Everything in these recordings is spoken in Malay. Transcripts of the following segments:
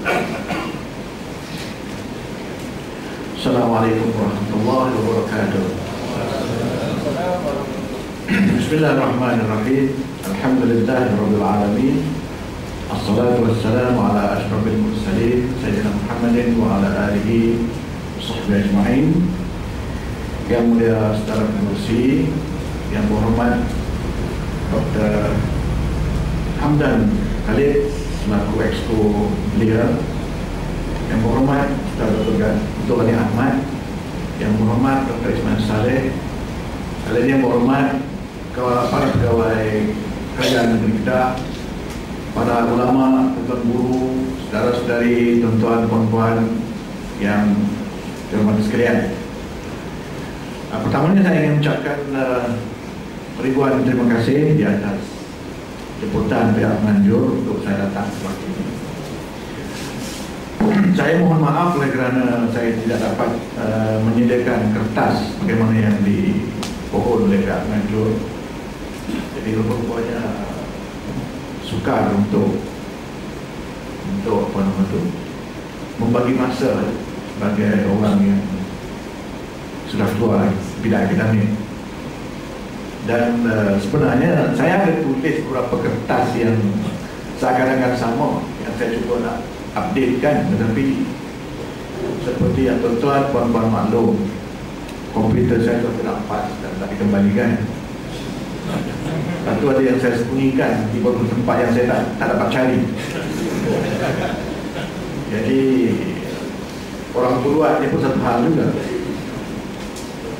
Assalamualaikum warahmatullahi wabarakatuh. Bismillahirrahmanirrahim. Alhamdulillahirabbil alamin. Assalatu wassalamu ala asyrafil mursalin sayyidina Muhammadin wa ala alihi washabbihi ajma'in. Yang mulia saudara pengurusi, yang berhormat Dr. Hamdan Khalid selaku Exco Belia, yang berhormat Dr. Ghani Ahmad, yang berhormat Dr. Ismail Saleh, kalian yang berhormat para pegawai kerajaan negeri Kedah, para ulama, tuan guru, saudara-saudari, tuan-tuan, puan-puan yang dihormati sekalian. Pertamanya saya ingin mengucapkan ribuan terima kasih di atas jemputan pihak penganjur untuk saya datang ke tempat ini. Saya mohon maaf kerana saya tidak dapat menyediakan kertas bagaimana yang dipohon oleh pihak penganjur. Jadi rupanya sukar untuk apa nama itu, membagi masa sebagai orang yang sudah tua bidang akademik. Dan sebenarnya saya ada tulis beberapa kertas yang seakan-akan sama yang saya cuba nak updatekan, tetapi seperti yang tuan-tuan, puan-puan maklum, komputer saya sudah terlampas dan tak dikembalikan. Satu ada yang saya sembunyikan di beberapa tempat yang saya tak dapat cari. Jadi orang buat dia pun satu hal juga.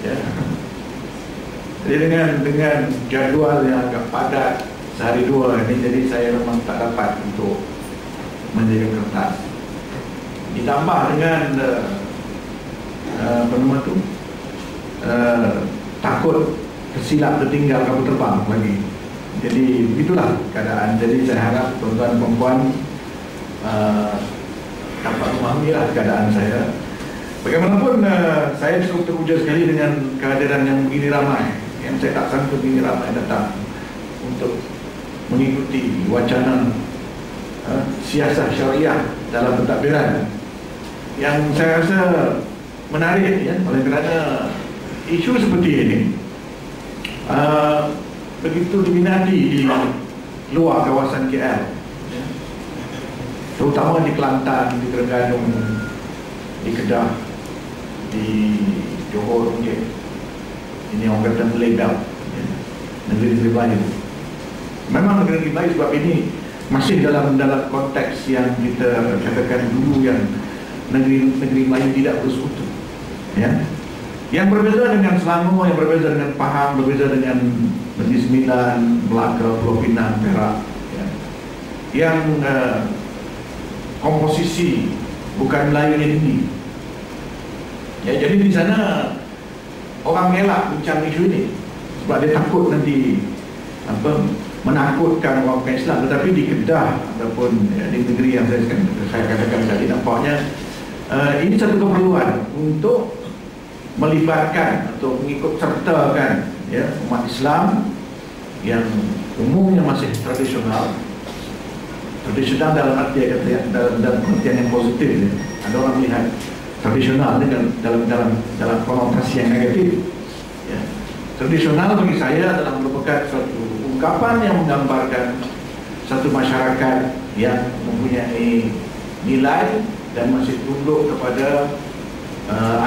Ya. Jadi dengan jadual yang agak padat sehari dua ini, jadi saya memang tak dapat untuk menjaga kertas. Ditambah dengan apa nama tu, takut tersilap tertinggal kapal terbang lagi. Jadi begitulah keadaan. Jadi saya harap tuan-tuan dan puan-puan dapat memahamilah keadaan saya. Bagaimanapun saya cukup teruja sekali dengan kehadiran yang begini ramai, yang saya tak sangka begini ramai datang untuk mengikuti wacana siasat syariah dalam pentadbiran yang saya rasa menarik, ya, oleh kerana isu seperti ini begitu diminati di luar kawasan KL, ya, terutama di Kelantan, di Terengganu, di Kedah, di Johor mungkin. Ini orang kata Malay Belt, ya, negeri-negeri Melayu. Memang negeri Melayu sebab ini masih dalam konteks yang kita katakan dulu yang negeri Melayu tidak bersekutu, ya. Yang berbeza dengan Selangor, yang berbeza dengan Pahang, berbeza dengan Negeri Sembilan, Melaka, Pulau Pinang, Perak, ya, yang komposisi bukan Melayu yang tinggi. Ya, jadi di sana orang mengelak bincang isu ini sebab dia takut nanti menakutkan orang Islam. Tetapi di Kedah ataupun di negeri yang saya katakan tadi, nampaknya ini satu keperluan untuk melibatkan atau mengikut sertakan, ya, umat Islam yang umumnya masih tradisional dalam artian yang positif, ya. Ada orang melihat tradisional dengan dalam konotasi yang negatif, ya. Tradisional bagi saya adalah merupakan suatu ungkapan yang menggambarkan satu masyarakat yang mempunyai nilai dan masih tunduk kepada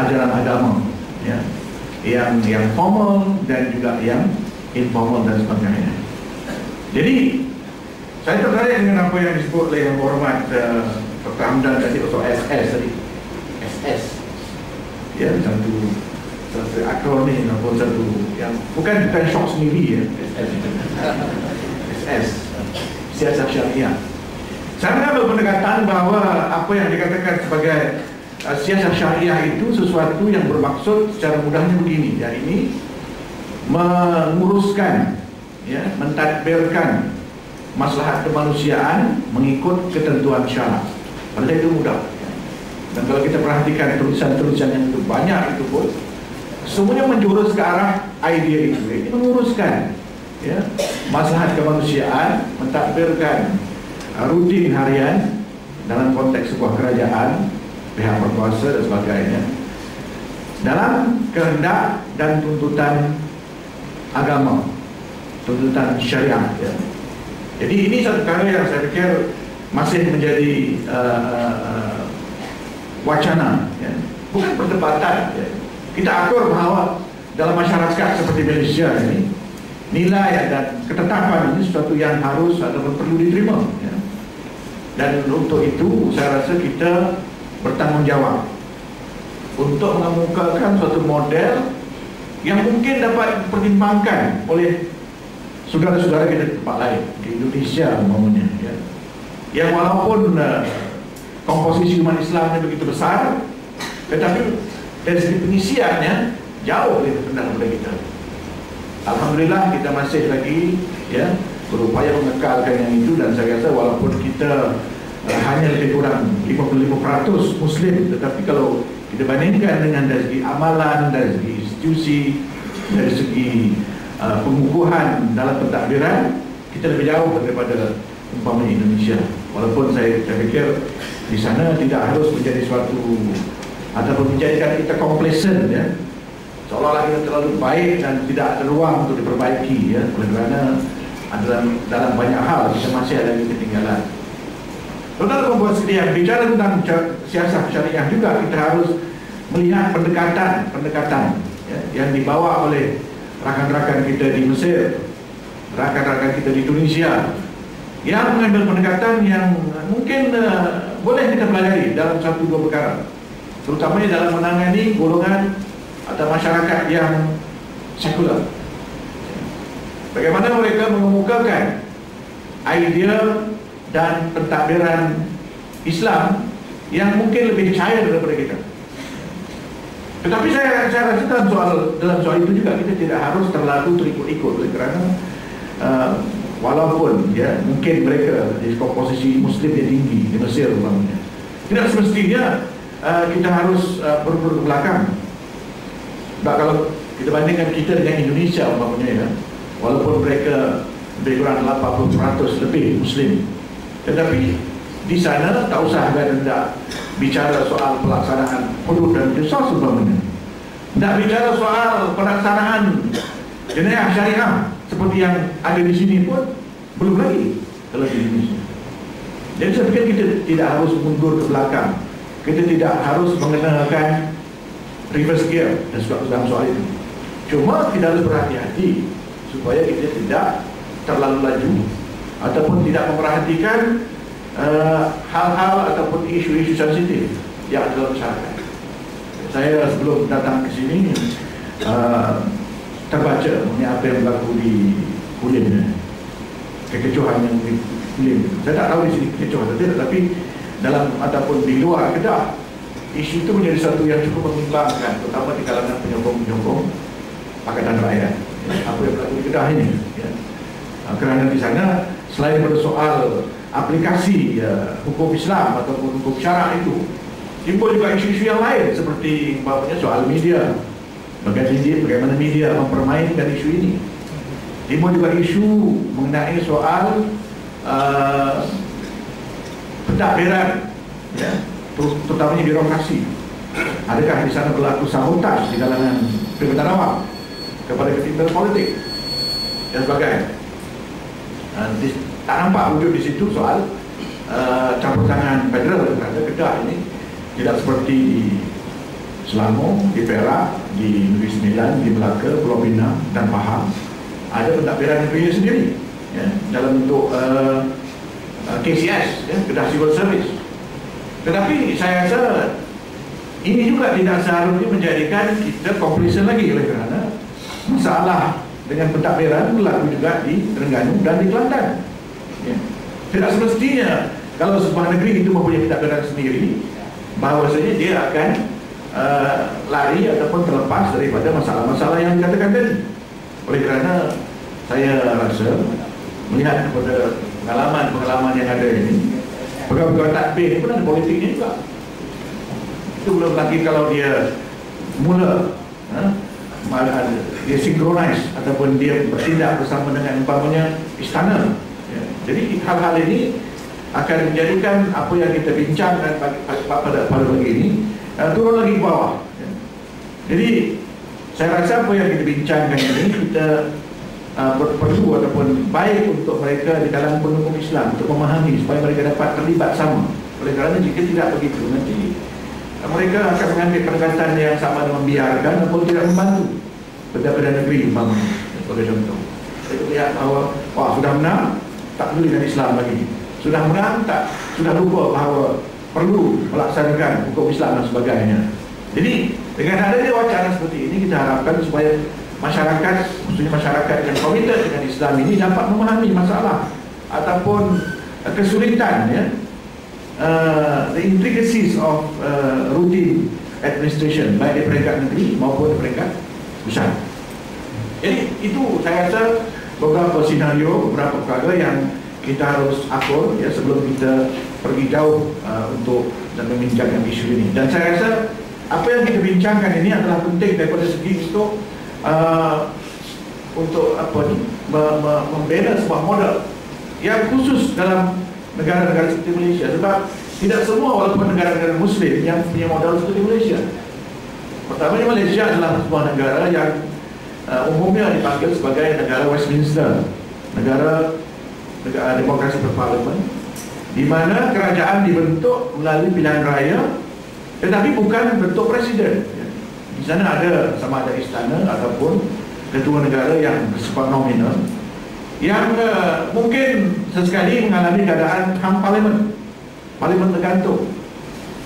ajaran agama, ya, yang formal dan juga yang informal dan sebagainya. Jadi saya tertarik dengan apa yang disebut oleh Yang Berhormat Dr. Hamdan tadi, atau SS tadi. SS, ya, satu akronim ataupun satu yang bukan shock sendiri, ya. SS, siasat syariah. Saya berpendekatan bahawa apa yang dikatakan sebagai siasat syariah itu sesuatu yang bermaksud secara mudahnya begini, ya, ini menguruskan, ya, mentadbirkan maslahat kemanusiaan mengikut ketentuan syarak. Padahal itu mudah, ya. Dan kalau kita perhatikan tulisan-tulisan yang itu banyak, itu pun semuanya menjurus ke arah idea itu, ini menguruskan, ya, maslahat kemanusiaan, mentadbirkan rutin harian dalam konteks sebuah kerajaan, pihak berkuasa dan sebagainya, dalam kehendak dan tuntutan agama, tuntutan syariah, ya. Jadi ini satu perkara yang saya pikir masih menjadi wacana, ya. Bukan perdebatan, ya. Kita akur bahawa dalam masyarakat seperti Malaysia ini, nilai dan ketetapan ini sesuatu yang harus ataupun perlu diterima, ya. Dan untuk itu saya rasa kita bertanggungjawab untuk mengemukakan suatu model yang mungkin dapat dipertimbangkan oleh saudara-saudara kita di tempat lain, di Indonesia umpamanya, ya. Yang walaupun komposisi umat Islamnya begitu besar, tetapi dari segi pengisiannya jauh lebih rendah daripada kita. Alhamdulillah kita masih lagi, ya, berupaya mengekalkan yang itu, dan saya rasa walaupun kita hanya lebih kurang 55% Muslim, tetapi kalau kita bandingkan dengan dari segi amalan, dari segi institusi, dari segi pengukuhan dalam pentadbiran, kita lebih jauh daripada umpamanya Indonesia. Walaupun saya pikir di sana tidak harus menjadi suatu ataupun menjadikan kita complacent, ya, seolah-olah kita terlalu baik dan tidak ada ruang untuk diperbaiki, ya, kerana dalam banyak hal kita masih ada ketinggalan. Saudara membuat sekalian, bicara tentang siasat syariah juga kita harus melihat pendekatan, ya, yang dibawa oleh rakan-rakan kita di Mesir, rakan-rakan kita di Tunisia, yang mengambil pendekatan yang mungkin boleh kita pelajari dalam satu dua perkara, terutamanya dalam menangani golongan atau masyarakat yang sekular. Bagaimana mereka mengemukakan idea dan pentadbiran Islam yang mungkin lebih cair daripada kita. Tetapi saya rasa dalam soal itu juga kita tidak harus terlalu terikut-ikut, kerana walaupun, ya, mungkin mereka di komposisi Muslim yang tinggi di Mesir umpamanya, tidak semestinya kita harus berburu ke belakang. Nah, kalau kita bandingkan kita dengan Indonesia umpamanya, ya, walaupun mereka lebih kurang 80% lebih Muslim, tetapi di sana tak usah anda bicara soal pelaksanaan hudud dan qisas umpamanya, tidak bicara soal pelaksanaan jenayah syariah seperti yang ada di sini pun belum lagi kalau di Indonesia. Jadi saya pikir kita tidak harus mundur ke belakang, kita tidak harus mengenakan reverse gear dan dalam soal itu. Cuma kita harus berhati-hati supaya kita tidak terlalu laju ataupun tidak memperhatikan hal-hal ataupun isu-isu sensitif yang ada dalam masyarakat. Saya sebelum datang ke sini terbaca mengenai apa yang berlaku di Kulim, kekecohan yang di Kulim. Saya tak tahu di sini kekecohan atau tidak, tapi dalam ataupun di luar Kedah, isu itu menjadi satu yang cukup membimbangkan, terutama di kalangan penyokong-penyokong Pakatan Rakyat. Apa yang berlaku di Kedah ini, ya. Kerana di sana selain pada soal aplikasi, ya, hukum Islam ataupun hukum syarak itu, timbul juga isu-isu yang lain seperti umpamanya soal media, bagaimana media mempermainkan isu ini. Timbul juga isu mengenai soal pentadbiran, ya, terutamanya birokrasi. Adakah di sana berlaku sabotaj di kalangan peribadatan awam kepada ketimpangan politik dan sebagainya. Tak nampak wujud di situ soal campur tangan federal terhadap Kedah ini. Tidak seperti di Selangor, di Perak, di Negeri Sembilan, di Melaka, Pulau Pinang dan Pahang ada pentadbiran negeri sendiri, ya, dalam bentuk KCS, ya, Kedah Civil Service. Tetapi saya rasa ini juga tidak seharusnya menjadikan kita complacent lagi, oleh kerana masalah dengan pentadbiran berlaku juga di Terengganu dan di Kelantan, ya. Tidak semestinya kalau sebuah negeri itu mempunyai pentadbiran sendiri, bahawasanya dia akan lari ataupun terlepas daripada masalah-masalah yang dikatakan tadi. Oleh kerana saya rasa melihat kepada pengalaman yang ada ini, pegawai-pegawai takbir ini pun ada politiknya juga. Itu belum lagi kalau dia mula dia synchronize ataupun dia bertindak bersama dengan umpamanya istana, ya. Jadi hal-hal ini akan menjadikan apa yang kita bincangkan pada pagi ini turun lagi ke bawah. Jadi saya rasa apa yang kita bincangkan ini kita perlu ataupun baik untuk mereka di dalam pendukung Islam untuk memahami supaya mereka dapat terlibat sama. Oleh kerana jika tidak begitu, nanti mereka akan mengambil pendekatan yang sama dengan membiarkan ataupun tidak membantu Perdana Negeri umpamanya sebagai contoh. Saya lihat bahawa wah, sudah menang, tak peduli dengan Islam lagi. Sudah menang, sudah lupa bahawa perlu melaksanakan hukum Islam dan sebagainya. Jadi dengan adanya wacana seperti ini, kita harapkan supaya masyarakat, khususnya masyarakat yang komited dengan Islam ini dapat memahami masalah ataupun kesulitan, ya, the intricacies of routine administration, baik di peringkat negeri maupun di peringkat pusat. Jadi itu saya rasa beberapa senario, beberapa perkara yang kita harus akur, ya, sebelum kita pergi jauh untuk dan membincangkan isu ini. Dan saya rasa apa yang kita bincangkan ini adalah penting daripada segi untuk apa ni, membina sebuah model yang khusus dalam negara-negara seperti Malaysia. Sebab tidak semua, walaupun negara-negara Muslim, yang punya model seperti Malaysia. Pertamanya, Malaysia adalah sebuah negara yang umumnya dipanggil sebagai negara Westminster, negara demokrasi berparlimen, di mana kerajaan dibentuk melalui pilihan raya, tetapi bukan bentuk presiden. Di sana ada sama ada istana ataupun ketua negara yang bersifat nominal, yang mungkin sesekali mengalami keadaan ham parlimen, parlimen tergantung.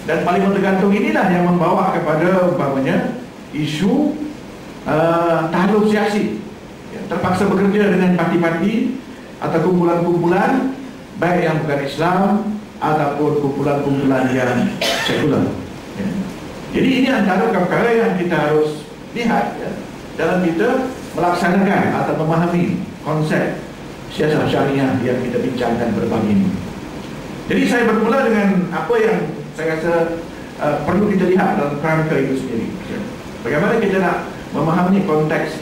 Dan parlimen tergantung inilah yang membawa kepada umpamanya isu tahluk siasi, terpaksa bekerja dengan parti-parti atau kumpulan-kumpulan baik yang bukan Islam ataupun kumpulan-kumpulan yang sekular. Jadi ini antara perkara yang kita harus lihat, ya, dalam kita melaksanakan atau memahami konsep siasat syariah yang kita bincangkan pada pagi ini. Jadi saya bermula dengan apa yang saya rasa perlu kita lihat dalam kerangka itu sendiri. Bagaimana kita nak memahami konteks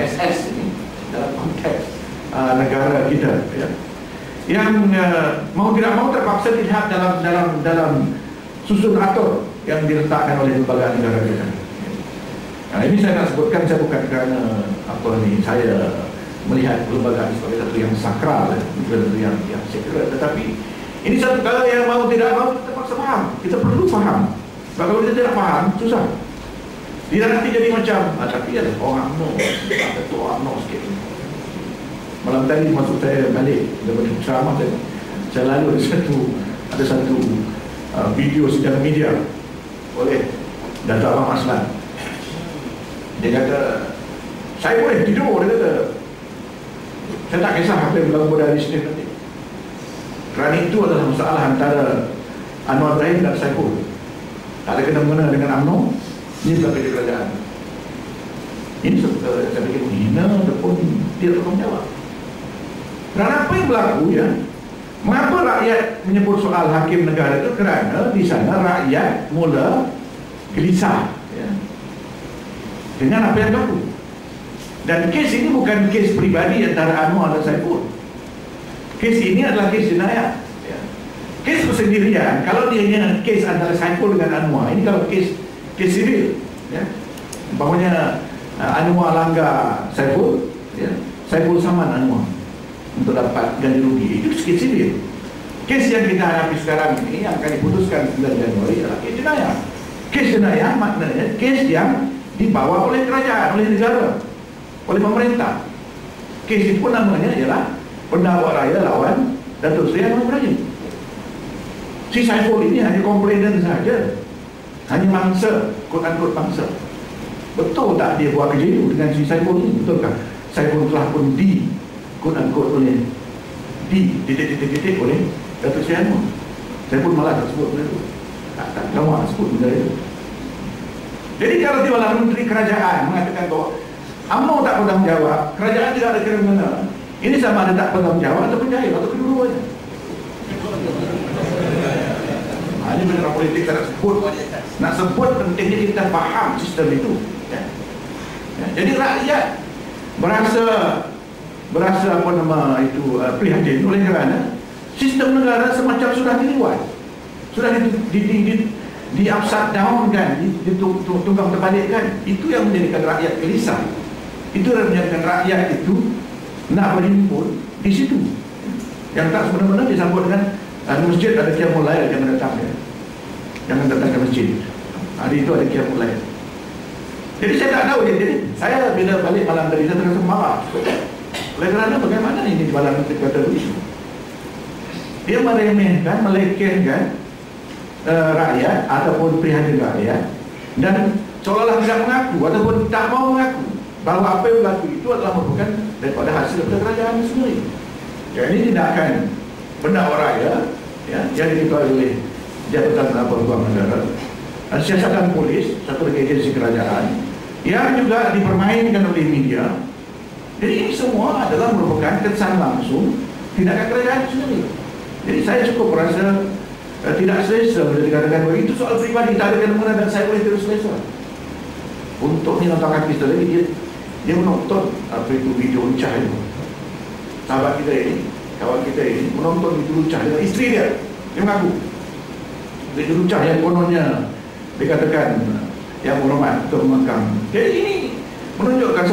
SS ini dalam konteks negara kita, ya, yang mau tidak mau terpaksa dilihat dalam susun atur yang diletakkan oleh lembaga negara kita. Nah, ini saya nak sebutkan, saya bukan kerana saya melihat lembaga sebagai satu yang sakral, bukan satu yang sekuler, tetapi ini satu perkara yang mau tidak mau kita terpaksa faham. Kita perlu faham. Sebab kalau kita tidak faham, susah. Tidak nanti jadi macam, tapi ada orang UMNO, ada tu UMNO sikit. Malam tadi masuk saya balik daripada ceramah saya lalu ada satu video secara media oleh Datuk Abang Aslan. Dia kata, saya boleh tidur, dia kata. Saya tak kisah apa yang berlaku pada hari Senin nanti. Kerana itu adalah masalah antara Anwar Ibrahim dan Saiful. Tak ada kena-mengena dengan UMNO. Ini bukan kerja kerajaan. Ini saya fikir menghina ataupun dia bertanggung jawab. Kerana apa yang berlaku, ya, mengapa rakyat menyebut soal hakim negara itu? Kerana di sana rakyat mula gelisah, ya, dengan apa yang berlaku. Dan kes ini bukan kes pribadi antara Anwar dan Saiful. Kes ini adalah kes jenayah, ya. Kes persendirian, kalau dia hanya kes antara Saiful dengan Anwar, ini kalau kes sivil, ya, umpamanya Anwar langgar Saiful, ya, Saiful saman Anwar untuk dapat ganti rugi, itu kes sivil. Kes yang kita hadapi sekarang ini yang akan diputuskan 9 Januari adalah kes jenayah. Kes jenayah maknanya kes yang dibawa oleh kerajaan, oleh negara, oleh pemerintah. Kes itu pun namanya ialah pendakwa raya lawan Datuk Seri Anwar Ibrahim. Si Saiful ini hanya komplainen saja, hanya mangsa, quote-unquote mangsa. Betul tak dia buat kerja itu dengan si Saiful ini? Betulkah Saiful telah pun quote-unquote oleh titik oleh Datuk Seri Anwar? Saiful malah tak sebut benda itu, tak lama sebut benda itu. Jadi kalau dia menteri kerajaan mengatakan bahawa UMNO tak bertanggung jawab, kerajaan tidak ada kena-mengena, ini sama ada tak bertanggung jawab atau penjahit atau kedua-duanya. Ini benar politik tak nak sebut. Nak sebut pentingnya kita faham sistem itu, ya. Ya, jadi rakyat berasa prihatin oleh kerana sistem negara semacam sudah diliwat, sudah di upside down kan, ditunggang terbalikkan. Itu yang menjadikan rakyat gelisah. Itu yang menjadikan rakyat itu nak berhimpun di situ. Yang tak sebenarnya disambut dengan masjid ada qiyamul lail, jangan datang ya. Jangan datang ke masjid. Hari itu ada qiyamul lail. Jadi saya tak tahu. Jadi saya bila balik malam tadi saya terasa marah. Oleh kerana bagaimana ini di malam itu kata begitu. Dia meremehkan, melekehkan rakyat ataupun prihatin rakyat, dan seolah-olah tidak mengaku ataupun tak mau mengaku bahawa apa yang berlaku itu adalah merupakan daripada hasil kerajaan sendiri. Ya, ini tindakan pendakwa raya ya, yang diketuai oleh Jabatan Pengawas Negara, siasatan polis, satu lagi agensi kerajaan yang juga dipermainkan oleh media. Jadi ini semua adalah merupakan kesan langsung tindakan kerajaan sendiri. Jadi saya cukup merasa tidak selesa bila dikatakan bahawa itu soal pribadi, tak ada kena-mena dan saya boleh terus selesa. Untuk ni nonton kaki lagi dia menonton apa itu video lucah itu. Sahabat kita ini, kawan kita ini menonton video lucah dengan isteri dia. Dia mengaku video lucah yang kononnya dikatakan yang berhormat Ketua Mahkamah. Jadi ini menunjukkan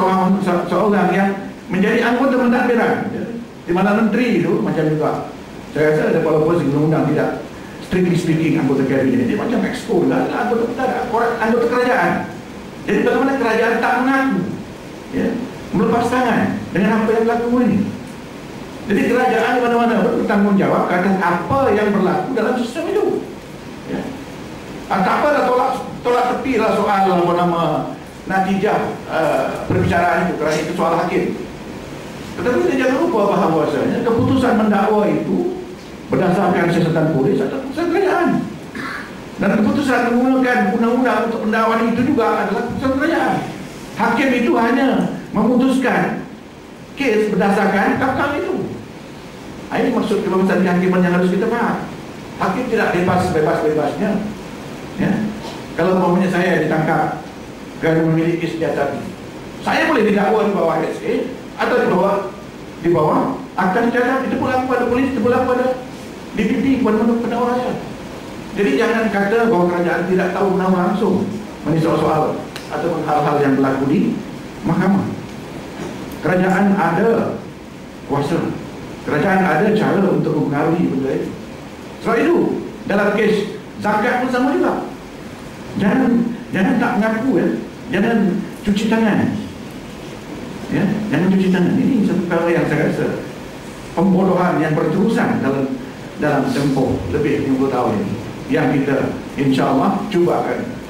seorang yang menjadi anggota pentadbiran di mana menteri itu macam juga. Saya rasa ada walaupun undang-undang tidak strictly speaking anggota kabinet, dia macam exco lah, anggota pentadbiran, anggota kerajaan. Jadi bagaimana kerajaan tak mengaku ya, melepas tangan dengan apa yang berlaku ini. Jadi kerajaan di mana-mana bertanggungjawab atas apa yang berlaku dalam sistem itu ya. Tak apa dah tolak tepi lah soal apa nama natijah perbicaraan itu, kerana itu soal hakim. Tetapi kita jangan lupa bahawasanya keputusan mendakwa itu berdasarkan siasatan polis atau keputusan kerajaan. Dan keputusan menggunakan undang-undang untuk pendakwaan itu juga adalah keputusan kerajaan. Hakim itu hanya memutuskan kes berdasarkan kap-kap itu. Ini maksud kebebasan kehakiman yang harus kita faham. Hakim tidak bebas-bebasnya ya. Kalau umpamanya saya ditangkap kerana memiliki senjata api, saya boleh didakwa di bawah SA atau di bawah akta senjata. Itu berlaku pada polis, itu berlaku pada DPP, menurut pendakwa raya. Jadi jangan kata bahawa kerajaan tidak tahu menang langsung mengenai soal ataupun hal-hal yang berlaku di mahkamah. Kerajaan ada kuasa, kerajaan ada cara untuk mempengaruhi benda itu. Sebab itu dalam kes zakat pun sama juga. Jangan tak mengaku ya. Jangan cuci tangan. Ya, jangan cuci tangan. Ini satu perkara yang saya rasa pembodohan yang berterusan dalam tempoh lebih 50 tahun ini, yang kita insya-Allah cuba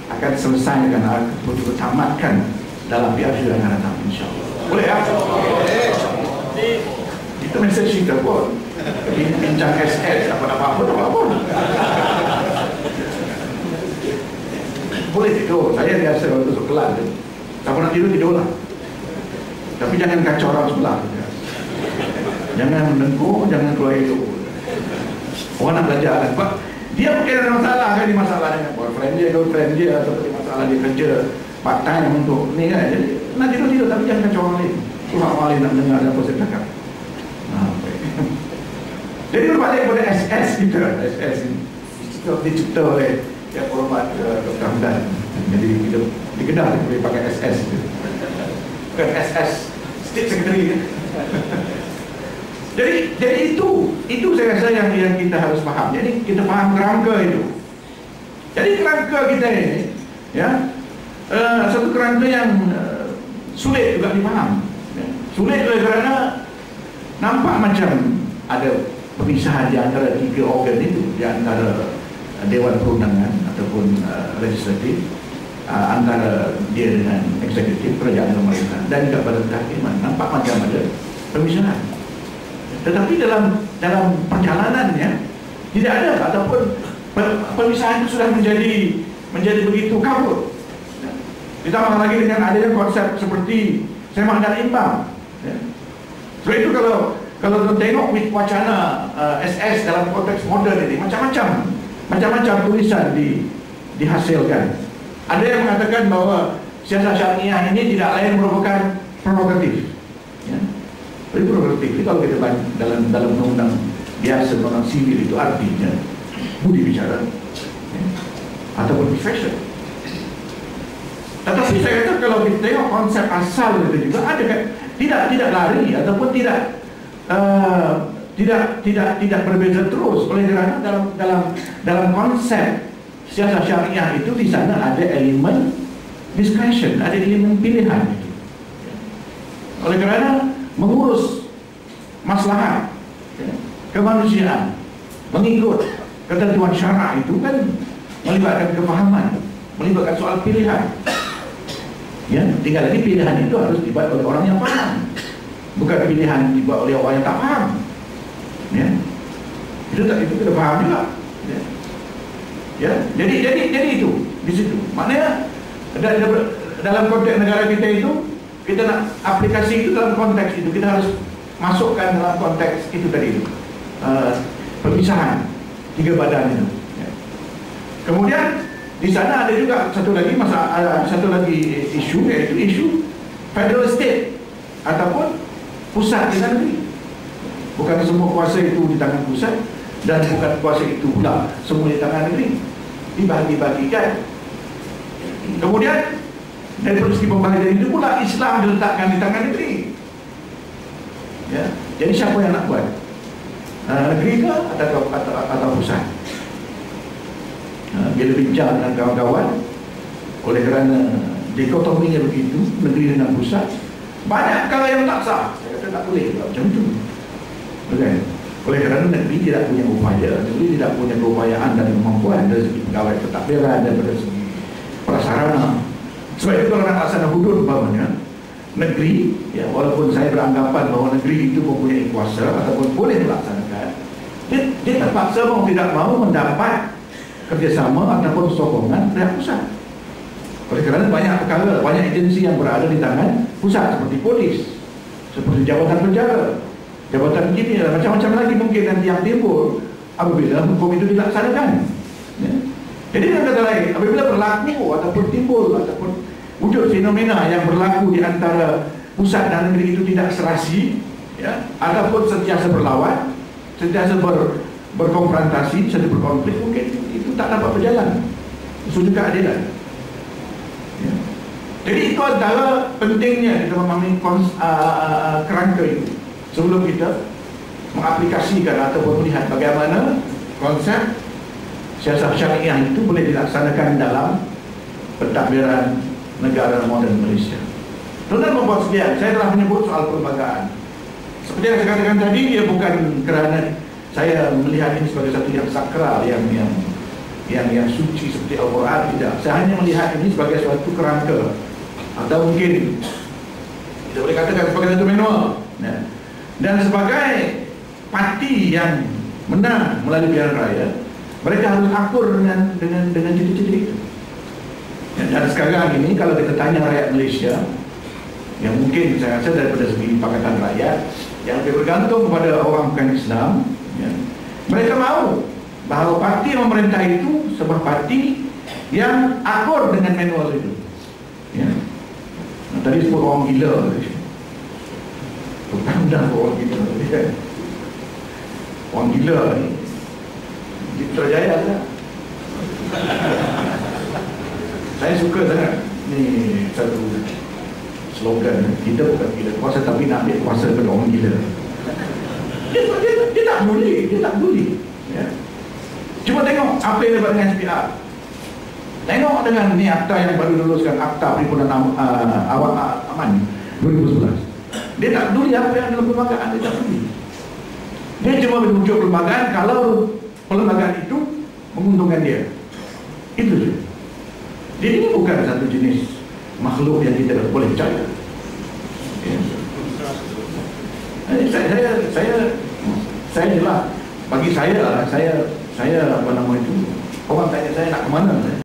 akan selesaikan, akan tamatkan dalam PRU yang akan datang insya-Allah. Boleh ya? Itu mesej kita pun. Bincang SS apa-apa. Boleh tidur. Saya biasa kalau masuk kelas siapa nak tidur lah. Tapi jangan kacau orang sebelah. Jangan mendengkur, jangan keluar hidup. Orang nak belajar sebab dia mungkin ada masalah kan, dia masalah dengan boyfriend dia, girlfriend dia, atau masalah dia kerja part time untuk ni kan. Jadi nak tidur tapi jangan kacau orang lain. Tuhan orang lain nak dengar apa saya cakap. Jadi berbalik kepada SS kita. SS ini dicipta oleh Yang Berhormat Dr. Hamdan. Jadi kita di Kedah boleh pakai SS itu. Bukan SS State Secretary kan. Jadi itu saya rasa yang kita harus faham. Jadi kita faham kerangka itu. Jadi kerangka kita ini ya, satu kerangka yang sulit juga difaham ya. Sulit kerana nampak macam ada pemisahan di antara tiga organ itu, di antara Dewan Perundangan ataupun legislatif, antara dia dengan eksekutif, kerajaan pemerintah, dan juga badan kehakiman. Nampak macam ada pemisahan. Tetapi dalam perjalanannya tidak ada, ataupun pemisahan itu sudah menjadi begitu kabur. Ditambah lagi dengan adanya konsep seperti semak dan imbang. Sebab itu kalau tengok wacana SS dalam konteks moden ini, macam-macam tulisan dihasilkan. Ada yang mengatakan bahawa siasat syariah ini tidak lain merupakan prerogatif. Ya. Prerogatif itu kalau kita dalam undang-undang biasa orang sivil itu artinya budi bicara ataupun profession. Tetapi saya kata kalau kita tengok konsep asal itu juga ada kan, tidak lari ataupun tidak berbeza terus. Oleh kerana dalam konsep siasat syariah itu di sana ada elemen discretion, ada elemen pilihan itu. Oleh kerana mengurus maslahat kemanusiaan mengikut ketentuan syarak itu kan melibatkan kefahaman, melibatkan soal pilihan. Ya, tinggal lagi pilihan itu harus dibuat oleh orang yang paham, bukan pilihan dibuat oleh orang yang tak paham. Ya, itu kita paham juga. Ya, jadi itu di situ. Maknanya dalam konteks negara kita itu, kita nak aplikasi itu dalam konteks itu, kita harus masukkan dalam konteks itu tadi itu. Perpisahan tiga badan itu. Ya. Kemudian di sana ada juga satu lagi isu, yaitu isu federal state ataupun pusat di negeri. Bukan semua kuasa itu di tangan pusat dan bukan kuasa itu pula semua di tangan negeri, dibagi-bagikan. Kemudian dari segi pembahagian itu pula Islam diletakkan di tangan negeri. Ya, jadi siapa yang nak buat? Negeri ke atau pusat? Bila bincang dengan kawan-kawan, oleh kerana dikotominya begitu, negeri dengan pusat, banyak perkara yang tak sah. Saya kata tak boleh macam itu. Okay. Oleh kerana negeri tidak punya upaya, negeri tidak punya keupayaan dan kemampuan dari segi pegawai pentadbiran dan dari segi prasarana. Sebab itu kalau nak laksana hudud umpamanya, negeri, ya, walaupun saya beranggapan bahawa negeri itu mempunyai kuasa ataupun boleh melaksanakan, dia terpaksa mau tidak mau mendapat kerjasama ataupun sokongan dari pusat. Oleh kerana banyak perkara, banyak agensi yang berada di tangan pusat, seperti polis, seperti jabatan penjara, jabatan kimia, macam-macam lagi mungkin nanti yang timbul apabila hukum itu dilaksanakan. Ya. Jadi dengan kata lain, apabila berlaku ataupun timbul ataupun wujud fenomena yang berlaku di antara pusat dan negeri itu tidak serasi, ya, ataupun sentiasa berlawan, sentiasa berkonfrontasi, sentiasa berkonflik, mungkin itu tak dapat berjalan. Sujud keadilan. Ya. Jadi itu adalah pentingnya kita memahami kerangka itu sebelum kita mengaplikasikan ataupun melihat bagaimana konsep siasat syariah itu boleh dilaksanakan dalam pentadbiran negara moden Malaysia. Tuan-tuan dan puan sekalian, saya telah menyebut soal perlembagaan. Seperti yang saya katakan tadi, dia bukan kerana saya melihat ini sebagai satu yang sakral, yang suci seperti Al-Quran, tidak. Saya hanya melihat ini sebagai suatu kerangka, atau mungkin kita boleh katakan sebagai satu manual. Ya. Dan sebagai parti yang menang melalui pilihan raya, mereka harus akur dengan cita-cita itu. Ya, dan sekarang ini kalau kita tanya rakyat Malaysia, yang mungkin saya rasa daripada segi Pakatan Rakyat yang lebih bergantung kepada orang bukan Islam, ya, mereka mahu bahawa parti yang memerintah itu sebuah parti yang akur dengan manual itu. Ya. Nah, tadi sebut orang gila, bukan orang gila, ya. Orang gila ni di Putrajaya lah. Saya suka sangat ni satu slogan, kita bukan gila kuasa tapi nak ambil kuasa daripada orang gila. Dia tak peduli, ya. Cuma tengok apa yang dapat dengan SPR. Tengok dengan ni akta yang baru luluskan, akta perhimpunan awak aman 2011. Dia tak peduli apa yang dalam perlembagaan, dia tak peduli. Dia cuma menunjuk perlembagaan kalau perlembagaan itu menguntungkan dia. Itu saja. Jadi ini bukan satu jenis makhluk yang kita boleh percaya. Ya. Saya jelas, bagi saya apa nama itu, orang tanya saya nak ke mana,